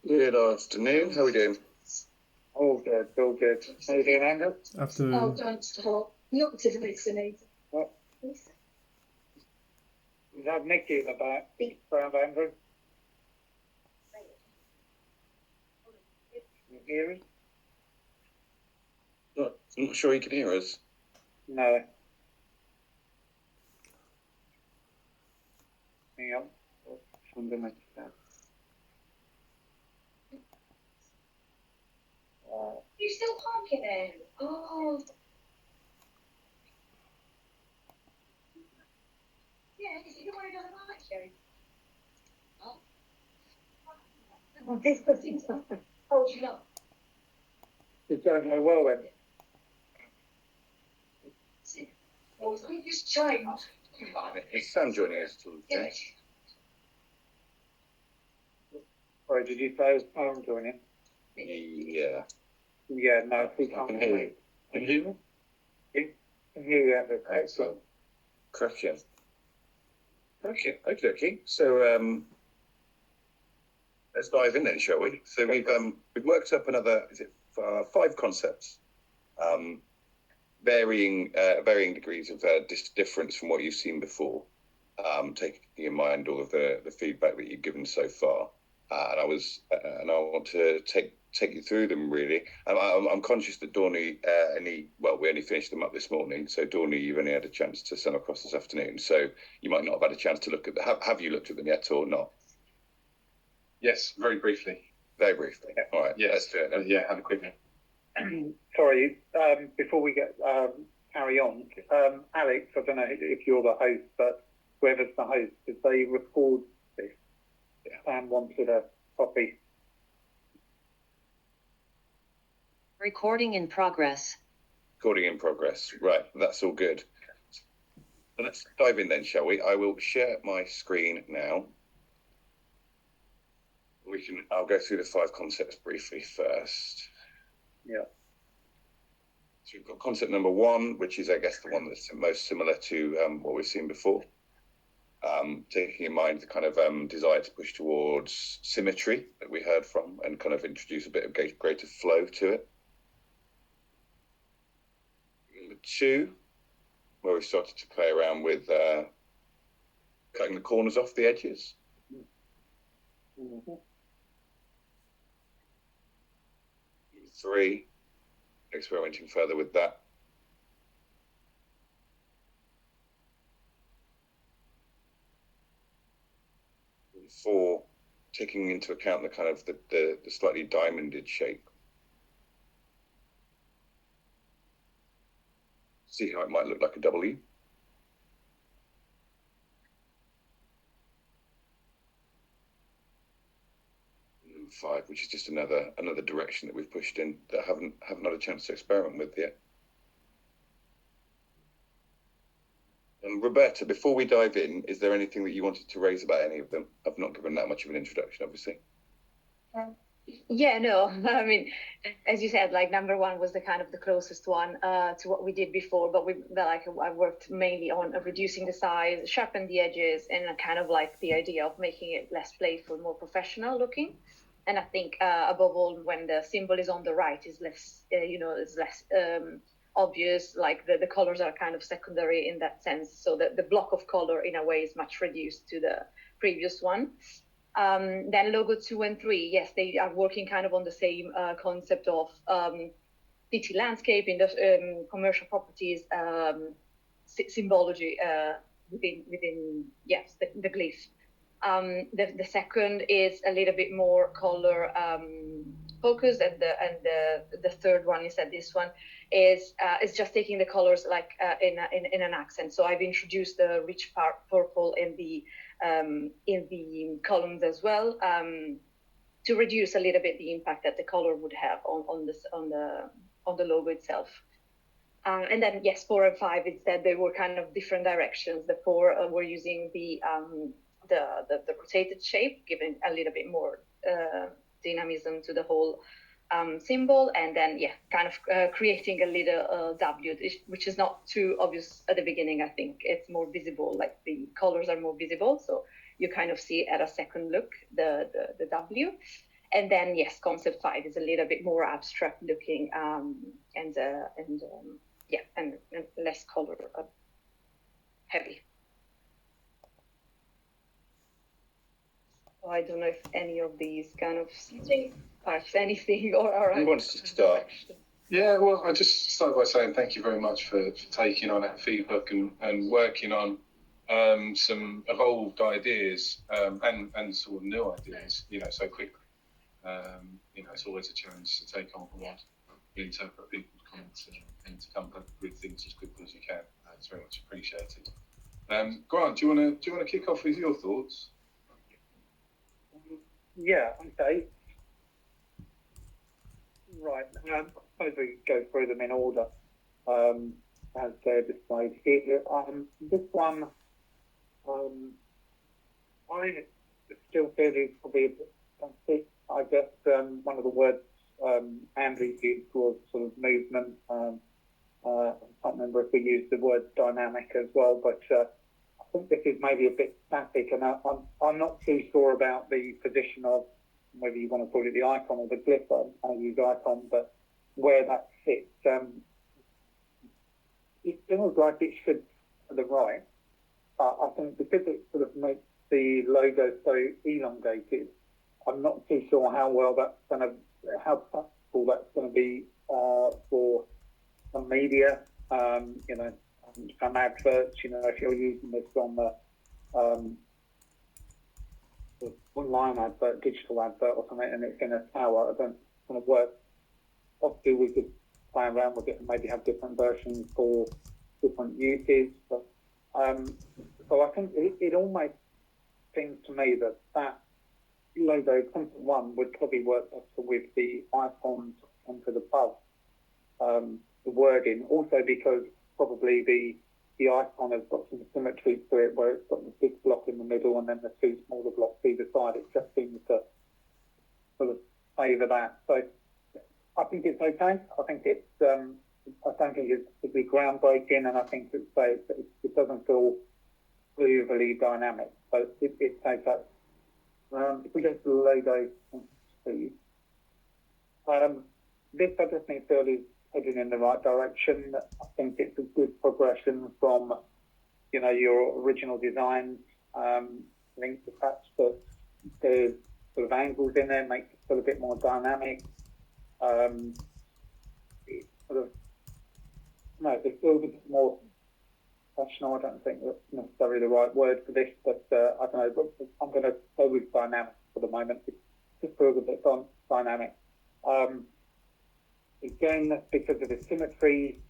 Good afternoon. How are we doing? All good, all good. How you doing, Andrew? Afternoon. Oh, don't stop. Not to listen. What? Is that Nicky about Andrew? You hear me? I'm not sure you can hear us. No. Hang on. I'm gonna make that. You still honking it? Oh. Yeah, you don't want to go to the night show. Oh. This person's not. Oh, you know. It's going very well then. Oh, we just changed. Is Sam joining us today? Sorry, did you say I'm joining? Yeah. Yeah, no, we can't Can hear you. Can you hear me? Can hear you, Andrew. Excellent. Cracking. Okay. So let's dive in then, shall we? So we've worked up another 5 concepts, varying degrees of difference from what you've seen before, taking in mind all of the feedback that you've given so far. And I want to take you through them really. I'm conscious that Dorney we only finished them up this morning, so Dorney, you've only had a chance to send across this afternoon, so you might not have had a chance to look at them. Have you looked at them yet or not? Yes, very briefly. Very briefly. Yeah. All right. Yes. Let's do it then. Yeah, have a quick one. Sorry, before we get carry on, Alex, I don't know if you're the host, but whoever's the host, did they record this? Yeah. Sam wanted a copy. Recording in progress. Recording in progress. Right, that's all good. So let's dive in then, shall we? I will share my screen now. I'll go through the 5 concepts briefly first. Yeah. So we've got concept number 1, which is, I guess, the one that's most similar to what we've seen before. Taking in mind the kind of desire to push towards symmetry that we heard from and kind of introduce a bit of greater flow to it. Number 2, where we started to play around with cutting the corners off the edges. Mm-hmm. 3, experimenting further with that. 4, taking into account the kind of the slightly diamonded shape. See how it might look like a W. And 5, which is just another direction that we've pushed in that I haven't had a chance to experiment with yet. And Roberta, before we dive in, is there anything that you wanted to raise about any of them? I've not given that much of an introduction, obviously. Yeah, no, I mean, as you said, like number 1 was the kind of the closest one to what we did before, but I worked mainly on reducing the size, sharpen the edges, and kind of like the idea of making it less playful, more professional looking. And I think above all, when the symbol is on the right, is less, is less obvious, like the colors are kind of secondary in that sense. So the block of color in a way is much reduced to the previous one. Then logo 2 and 3, yes, they are working kind of on the same concept of city landscape in the commercial properties, symbology within yes, the glyph. The second is a little bit more color focused, and the third one is that this one is just taking the colors like in an accent. So I've introduced the rich purple in the columns as well, to reduce a little bit the impact that the color would have on the logo itself. And then yes, 4 and 5 instead, they were kind of different directions. The 4 were using the rotated shape, giving a little bit more dynamism to the whole symbol, and then kind of creating a little W, which is not too obvious at the beginning. I think it's more visible, like the colors are more visible, so you kind of see at a second look the W. And then yes, concept 5 is a little bit more abstract looking, and less color heavy. So I don't know if any of these kind of sparks anything or Who wants to start? Yeah, well, I just start by saying thank you very much for taking on that feedback and working on some evolved ideas and sort of new ideas, so quickly. It's always a challenge to take on board, interpret people's comments and to come up with things as quickly as you can. It's very much appreciated. Grant, do you want to kick off with your thoughts? Yeah, okay. Right. I suppose we go through them in order as they're displayed here. This one, I still feel is probably a bit basic. I guess one of the words Andrew used was sort of movement. I can't remember if we used the word dynamic as well, but I think this is maybe a bit static, and I'm not too sure about the position of whether you want to call it the icon or the glyph. I use icon, but where that sits, it feels like it should to the right. I think because it sort of makes the logo so elongated, I'm not too sure how practical that's going to be for some media, some adverts. If you're using this on the online advert, digital advert or something, and it's in a tower, I don't want to work. Obviously, we could play around with it and maybe have different versions for different uses. But so I think it almost seems to me that logo concept 1 would probably work better with the icons onto the above the wording. Also because probably the icon has got some symmetry to it, where it's got the big block in the middle and then the 2 smaller blocks either side. It just seems to sort of favour that. So I think it's okay. I think it's I don't think it's particularly groundbreaking, and I think it doesn't feel overly dynamic. So it takes that. If we go to the logo, please. This I definitely feel is heading in the right direction. I think it's a good progression from, your original designs. I think the fact that there's sort of angles in there makes it feel a bit more dynamic. It sort of, it feels a bit more professional. I don't think that's necessarily the right word for this, but I don't know. But I'm going to go with dynamic for the moment. It just feels a bit dynamic. Again, because of the symmetry,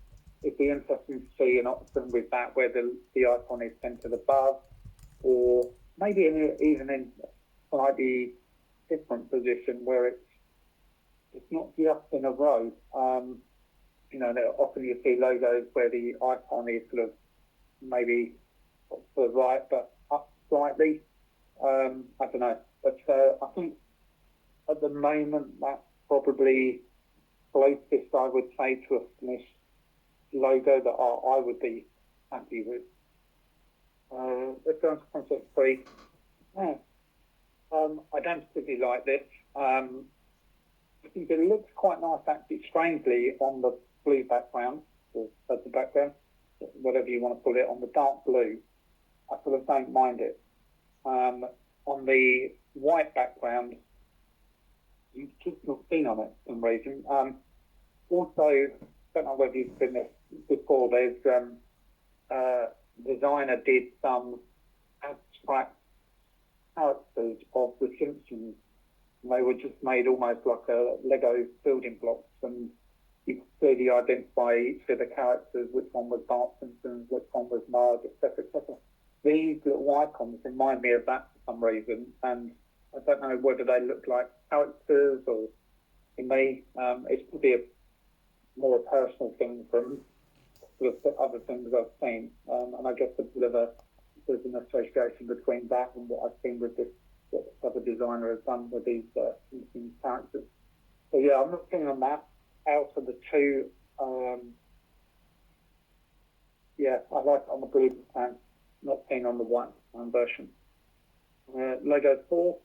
it'd be interesting to see an option with that where the icon is centered above, or maybe even in a slightly different position where it's not just in a row. Often you see logos where the icon is sort of maybe to the right but up slightly. I don't know, but I think at the moment that's probably closest I would say to a finished logo that I would be happy with. Let's go on to concept 3. I don't particularly like this. I think it looks quite nice, actually, strangely, on the blue background, or the background, whatever you want to call it, on the dark blue. I sort of don't mind it. On the white background, you just not seen on it for some reason. Also, don't know whether you've seen this before. There's designer did some abstract characters of the Simpsons. And they were just made almost like a Lego building blocks, and you could clearly identify each of the characters, which one was Bart Simpson, which one was Marge, etc., etc. These little icons remind me of that for some reason, and I don't know whether they look like characters or, to me, it's probably a more a personal thing from the other things I've seen, and I guess there's an association between that and what I've seen with this, what this other designer has done with these characters. So yeah, I'm not keen on that. Out of the two, I like it on the blue and not keen on the white version. Logo 4.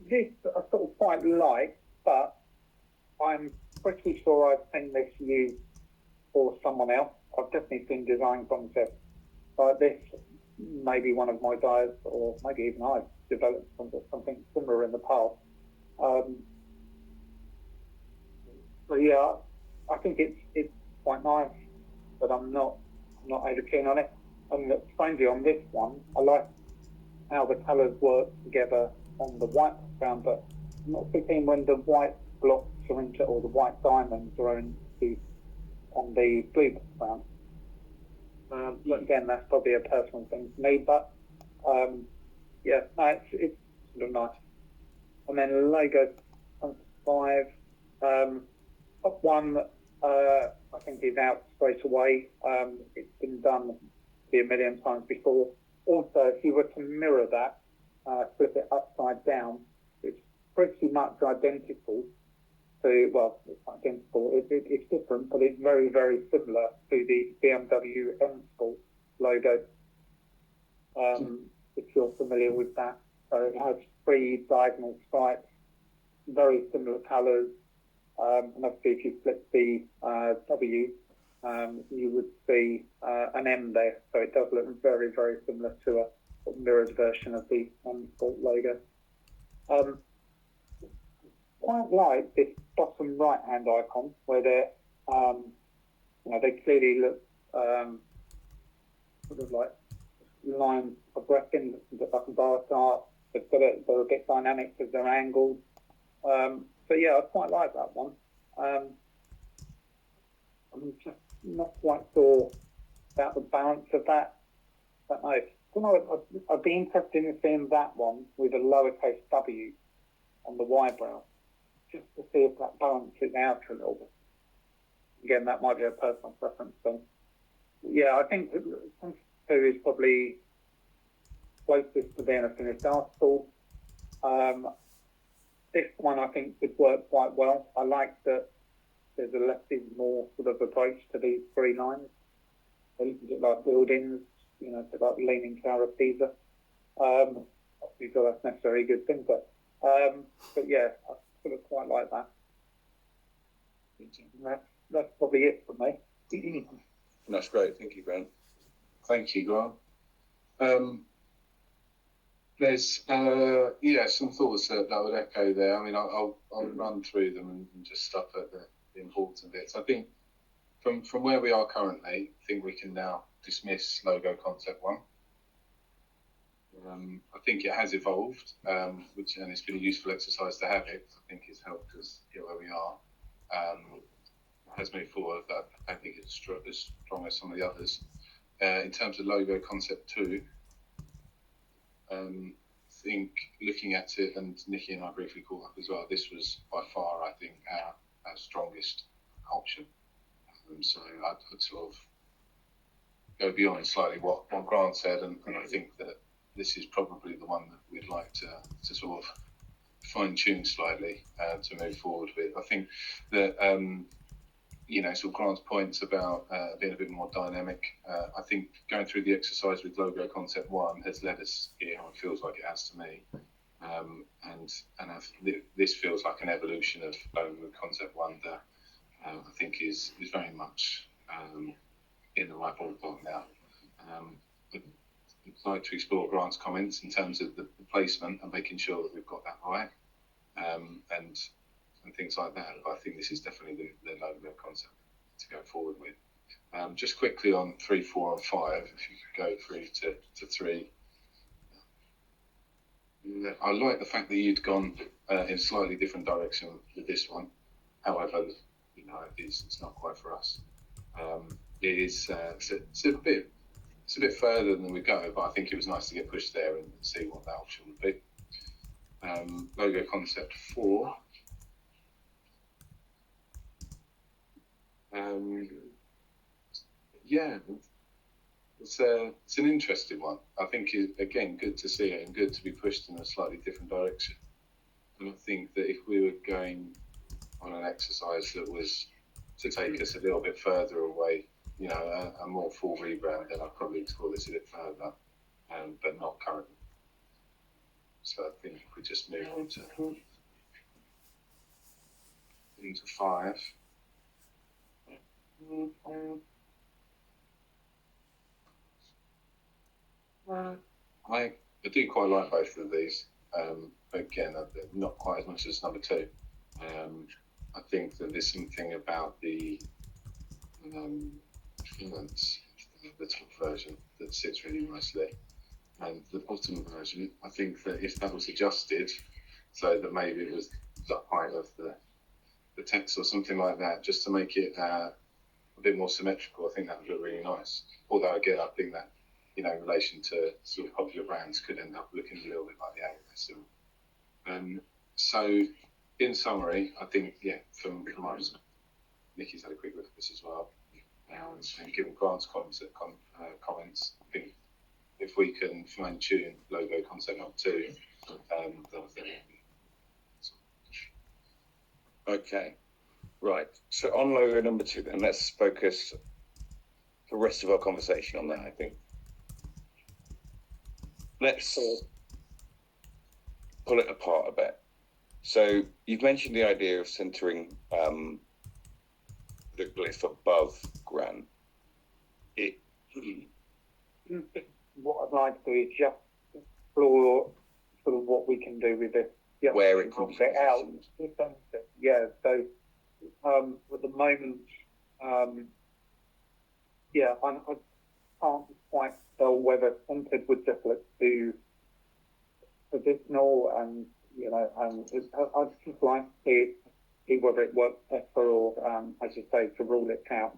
This I sort of quite like, but I'm pretty sure I've seen this used for someone else. I've definitely seen design concepts like this. Maybe one of my guys, or maybe even I've developed something similar in the past. So yeah, I think it's quite nice, but I'm not over keen on it. And strangely on this one, I like how the colours work together on the white background, but I'm not so keen when the white blocks are into, or the white diamonds are into on the blue background. But again, that's probably a personal thing for me. But yeah, no, it's sort of nice. And then logo 5, top one, I think is out straight away. It's been done a million times before. Also, if you were to mirror that, flip it upside down, it's pretty much identical to, well, it's identical, it's different, but it's very, very similar to the BMW M Sport logo, if you're familiar with that. So it has 3 diagonal stripes, very similar colours, and obviously if you flip the W, you would see an M there. So it does look very, very similar to a mirrored version of the M Sport logo. Quite like this bottom right hand icon where they're, they clearly look sort of like lines progressing, like a bar chart. They're a bit dynamic because they're angled. So yeah, I quite like that one. I'm just not quite sure about the balance of that. But no, I'd be interested in seeing that one with a lowercase w on the Whybrow, just to see if that balances out a little bit. Again, that might be a personal preference thing. Yeah, I think 2 is probably closest to being a finished article. This one I think would work quite well. I like that there's a less is more sort of approach to these 3 lines. So you can get like buildings, to like Leaning Tower of Pisa. Obviously, so that's necessarily a good thing, but yeah, I sort of quite like that. That's probably it for me. That's great. Thank you, Grant. Thank you, Grant. There's some thoughts that I would echo there. I mean, I'll run through them and just stop at the important bits. I think from where we are currently, I think we can now dismiss logo concept 1. I think it has evolved, and it's been a useful exercise to have it. I think it's helped us get where we are. It has moved forward, but I don't think it's as strong as some of the others. In terms of logo concept 2, I think looking at it, and Nikki and I briefly caught up as well, this was by far, I think, our strongest option. So I'd sort of go beyond slightly what Grant said, and I think that this is probably the one that we'd like to sort of fine-tune slightly to move forward with. I think that, sort of Grant's points about being a bit more dynamic, I think going through the exercise with logo concept 1 has led us here, or it feels like it has to me. This feels like an evolution of logo concept 1 that I think is very much in the right ballpark now. I'd like to explore Grant's comments in terms of the placement and making sure that we've got that right, and things like that. But I think this is definitely the logo concept to go forward with. Just quickly on 3, 4, and 5, if you could go through to 3. I like the fact that you'd gone in a slightly different direction with this one. However, it's not quite for us. It's a bit further than we go, but I think it was nice to get pushed there and see what that option would be. Logo concept 4. It's an interesting one. I think again, good to see it and good to be pushed in a slightly different direction. And I think that if we were going on an exercise that was to take us a little bit further away you know, a more full rebrand, then I'd probably explore this a bit further, but not currently. So I think if we just move on to into 5. I do quite like both of these. But again, not quite as much as number 2. I think that there's something about the fillets, the top version, that sits really nicely. And the bottom version, I think that if that was adjusted so that maybe it was the height of the text or something like that, just to make it a bit more symmetrical, I think that would look really nice. Although again, I think that, you know, in relation to sort of popular brands, could end up looking a little bit like the AOS. So in summary, I think, yeah, from my, Nikki's had a quick look at this as well. And given Grant's comments, I think if we can fine tune logo concept number 2, Okay, right. So on logo number 2, then let's focus the rest of our conversation on that. I think let's pull it apart a bit. So you've mentioned the idea of centering the glyph above Gran. What I'd like to do is just explore sort of what we can do with it. Yeah, where it could be out. Yeah, so at the moment, yeah, I can't quite tell whether centered would just look too traditional, and you know, I'd just like to see whether it works better, or as you say, to rule it out.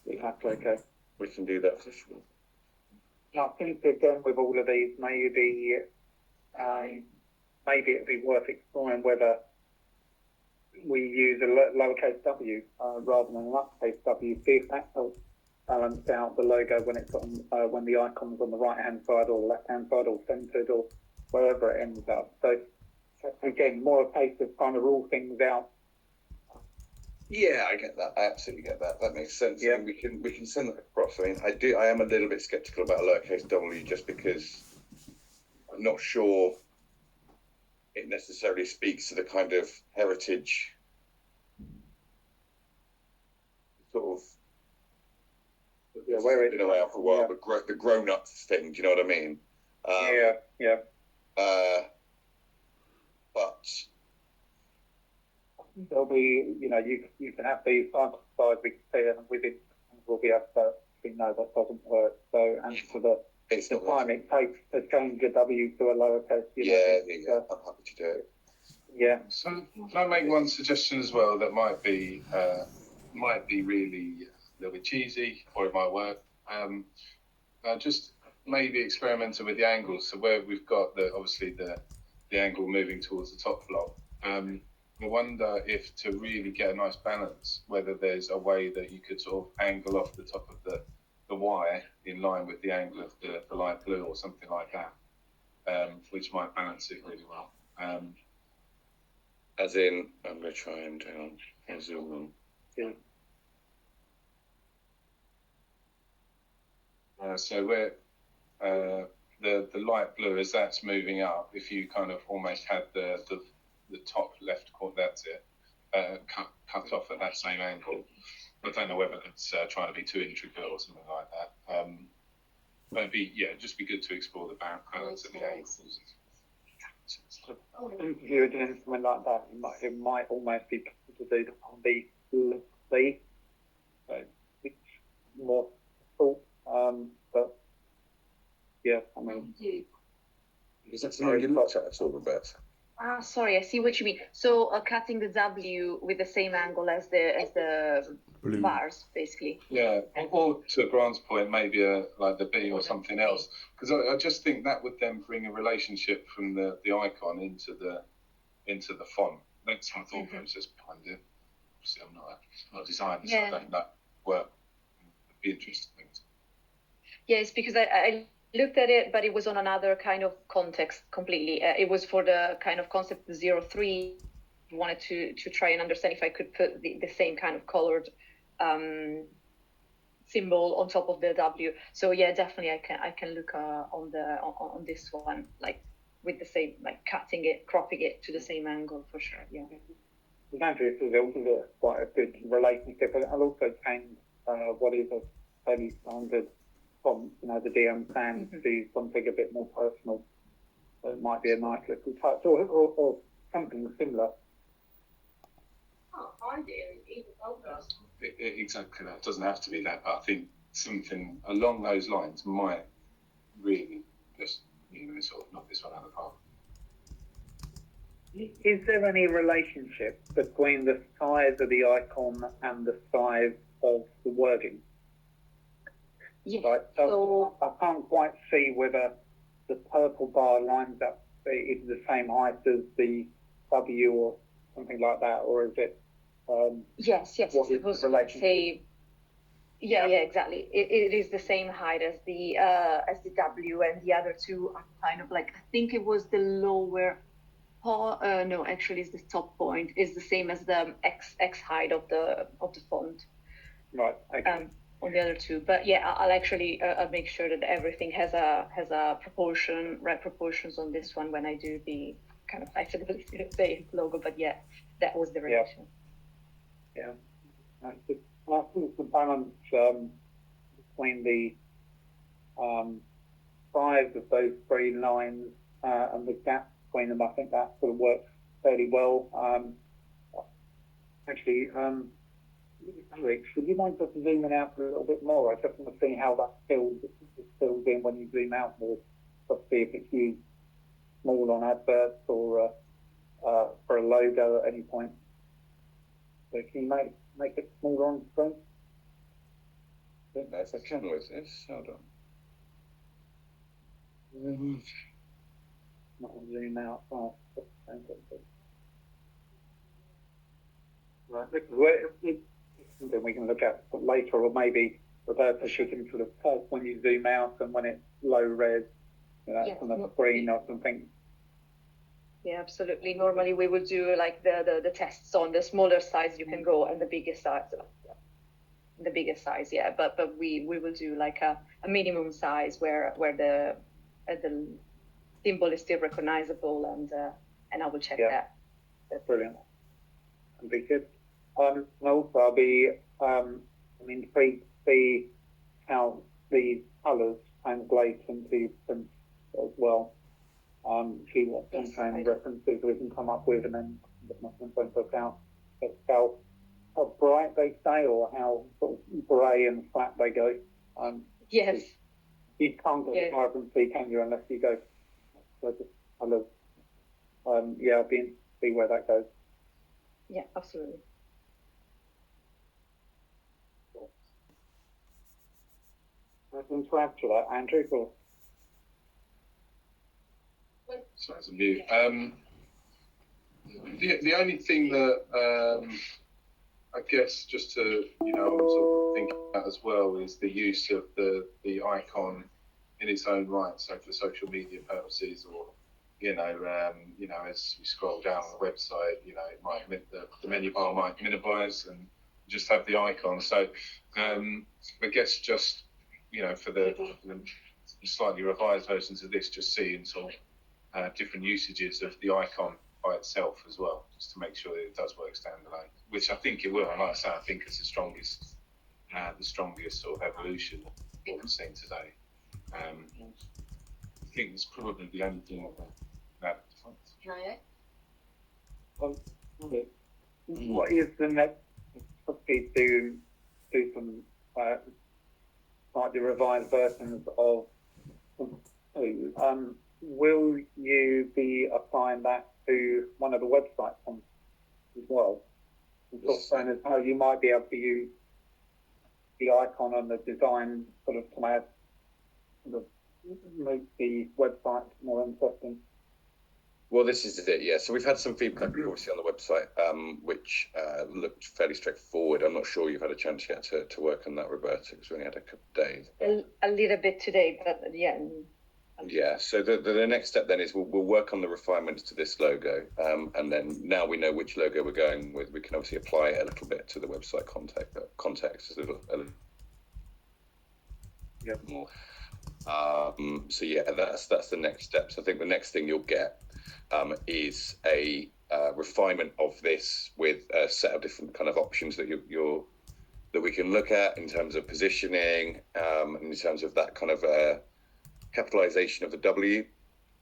If that's okay. We can do that for sure. I think again with all of these, maybe it'd be worth exploring whether we use a lowercase w rather than an uppercase w. See if that helps balance out the logo when it's on when the icon's on the right hand side or left hand side or centered or wherever it ends up. So again, more a case of trying to rule things out. Yeah, I get that. I absolutely get that. That makes sense. Yeah. I mean, we can send that across. I mean, I am a little bit skeptical about a lowercase w just because I'm not sure it necessarily speaks to the kind of heritage sort of Where it's been around for a while, but the grown-up thing. Do you know what I mean? Yeah. But there'll be, you know, you can have these side by side, we can see it, and within we'll be able to see, no, that doesn't work. So, and for the time it takes to change a W to a lowercase, I'm happy to do it. Yeah. So can I make one suggestion as well that might be really a little bit cheesy, or it might work. Just maybe experimenting with the angles. So where we've got obviously the angle moving towards the top block. I wonder if to really get a nice balance, whether there's a way that you could sort of angle off the top of the Y in line with the angle of the light blue or something like that, which might balance it really well. As in, I'm going to try and zoom in. So where the light blue, as that's moving up, if you kind of almost had the top left corner, that's it, cut off at that same angle. I don't know whether that's trying to be too intricate or something like that. But just be good to explore the balance of the angles. If you were doing something like that, it might almost be to do on the C, so it's more thought. But yeah, I mean, Is that something you looked at all, Roberta? Sorry, I see what you mean. So cutting the W with the same angle as the Blue bars, basically. Yeah, or to Grant's point, maybe like the B or something else, because I just think that would then bring a relationship from the icon into the font. That's my thought process behind it. Obviously, I'm not a designer, so I don't know work. It'd be interesting. Yes, because I looked at it, but it was on another kind of context completely. It was for the kind of concept 03. I wanted to try and understand if I could put the same kind of colored symbol on top of the W. So yeah, definitely I can look on this one, like with the same, like cutting it, cropping it to the same angle for sure. Yeah. Andrew is also quite a good relationship, and I'll also change what is a fairly standard font, the DM stand, to something a bit more personal. So it might be a nice little touch, or something similar. Exactly that. It doesn't have to be that, but I think something along those lines might really just, sort of knock this one out of the park. Is there any relationship between the size of the icon and the size of the wording? Yes. Right, so I can't quite see whether the purple bar lines up is the same height as the W or something like that, or is it? Yes. What is the relationship? Yeah, exactly. It is the same height as the W, and the other two are kind of like, I think it was the lower. No, actually, it's the top point is the same as the X height of the font. Right. Okay. On the other two, but yeah, I'll actually I'll make sure that everything has a right proportions on this one when I do the kind of flexibility say logo. But yeah, that was the relation. Yeah. I think the balance between the size of those three lines and the gap between them, I think that sort of works fairly well. Actually, Rick, would you mind just zooming out a little bit more? I just want to see how that fills in when you zoom out more. Just see if it's used small on adverts or for a logo at any point. So can you make it smaller on the screen? I don't know if I can with this. Hold on. Not zoom out. Oh, right. Then we can look at later, or maybe Roberta, she can sort of pause when you zoom out and when it's low res, on the screen or something. Yeah, absolutely. Normally we would do like the tests on the smaller size you can go and the biggest size. Yeah. But we will do like a minimum size where the symbol is still recognizable, and I will check that. That's brilliant. That'd be good. And also I'll be intrigued to see how the colours translate into print as well. See what kind of references we can come up with, and then work out how bright they stay or how sort of grey and flat they go. Yes. You can't get vibrancy, can you, unless you go for the colours. I'll be interested to see where that goes. Yeah, absolutely. Anything to add to that, Andrew? Or? So as a mute. The only thing that I guess just to I'm sort of thinking about as well is the use of the icon in its own right, so for social media purposes, or as we scroll down on the website, it might the menu bar might minimize and just have the icon. So I guess just for the slightly revised versions of this, just seeing sort of different usages of the icon by itself as well, just to make sure that it does work standalone, which I think it will. And like I say, I think it's the strongest sort of evolution of what we've seen today. I think it's probably the only thing that. What is the next? Hopefully, do some slightly revised versions of. Will you be applying that to one of the website fonts as well? Saying as how you might be able to use the icon on the design sort of to add, make the website more interesting. Well, this is it, yeah. So we've had some feedback, obviously, on the website, which looked fairly straightforward. I'm not sure you've had a chance yet to work on that, Roberta, because we only had a couple of days. A little bit today, but yeah. Yeah, so the next step then is we'll work on the refinements to this logo, and then now we know which logo we're going with, we can obviously apply it a little bit to the website context, a little more. So yeah, that's the next steps. I think the next thing you'll get is a refinement of this with a set of different kind of options that that we can look at in terms of positioning, in terms of that kind of capitalization of the W.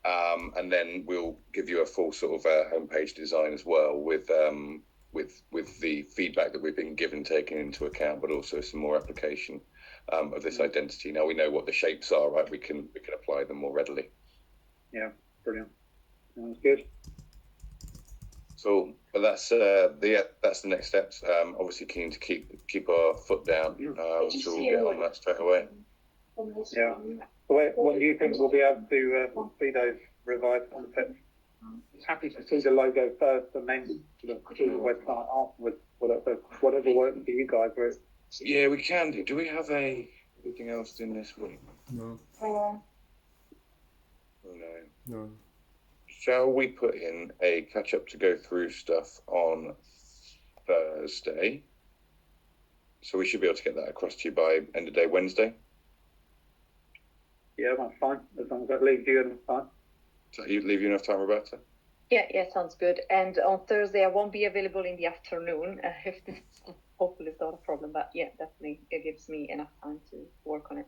And then we'll give you a full sort of homepage design as well with the feedback that we've been given taken into account, but also some more application of this identity. Now we know what the shapes are, right? We can apply them more readily. Yeah, brilliant. Sounds good. So, but that's the next steps. Obviously keen to keep our foot down. So we'll get on that straight away. Yeah. When do you think we'll be able to see those revised concepts? Happy to see the logo first and then see the website afterwards. Whatever works for you guys. With. Yeah, we can do. Do we have anything else in this week? No. Oh, no. No. Shall we put in a catch up to go through stuff on Thursday? So we should be able to get that across to you by end of day Wednesday. Yeah, that's fine. As long as that leaves you enough time. Does that leave you enough time, Roberta? Yeah, sounds good. And on Thursday, I won't be available in the afternoon. If this hopefully it's not a problem, but yeah, definitely it gives me enough time to work on it.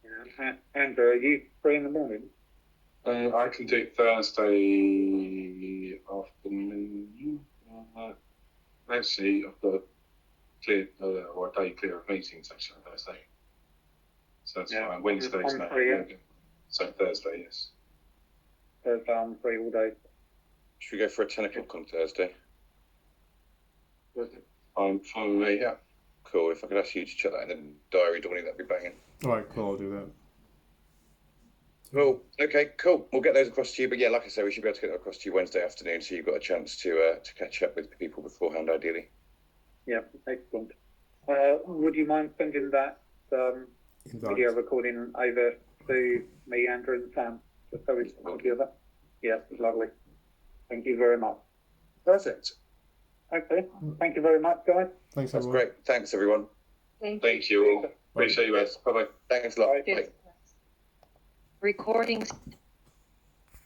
Yeah. Andrew, are you free in the morning? I can do Thursday afternoon. Actually, I've got a clear or a day clear of meetings actually on Thursday. So that's fine. Wednesday's now. So Thursday, yes. Thursday, I'm free all day. Should we go for a 10 o'clock on Thursday? I'm fine with me, yeah. Cool. If I could ask you to check that in the diary, Donnie, that'd be banging. All right, cool. I'll do that. Cool. Okay, cool. We'll get those across to you. But yeah, like I said, we should be able to get that across to you Wednesday afternoon, so you've got a chance to catch up with people beforehand, ideally. Yeah, excellent. Would you mind sending that video recording over to me, Andrew, and Sam, just so we can copy of that? Yeah, lovely. Thank you very much. Perfect. Okay. Thank you very much, guys. Thanks, That's everyone. great. Thanks, everyone. Thank you all. Appreciate you guys. Bye bye. Thanks a lot. Bye. Bye. Recordings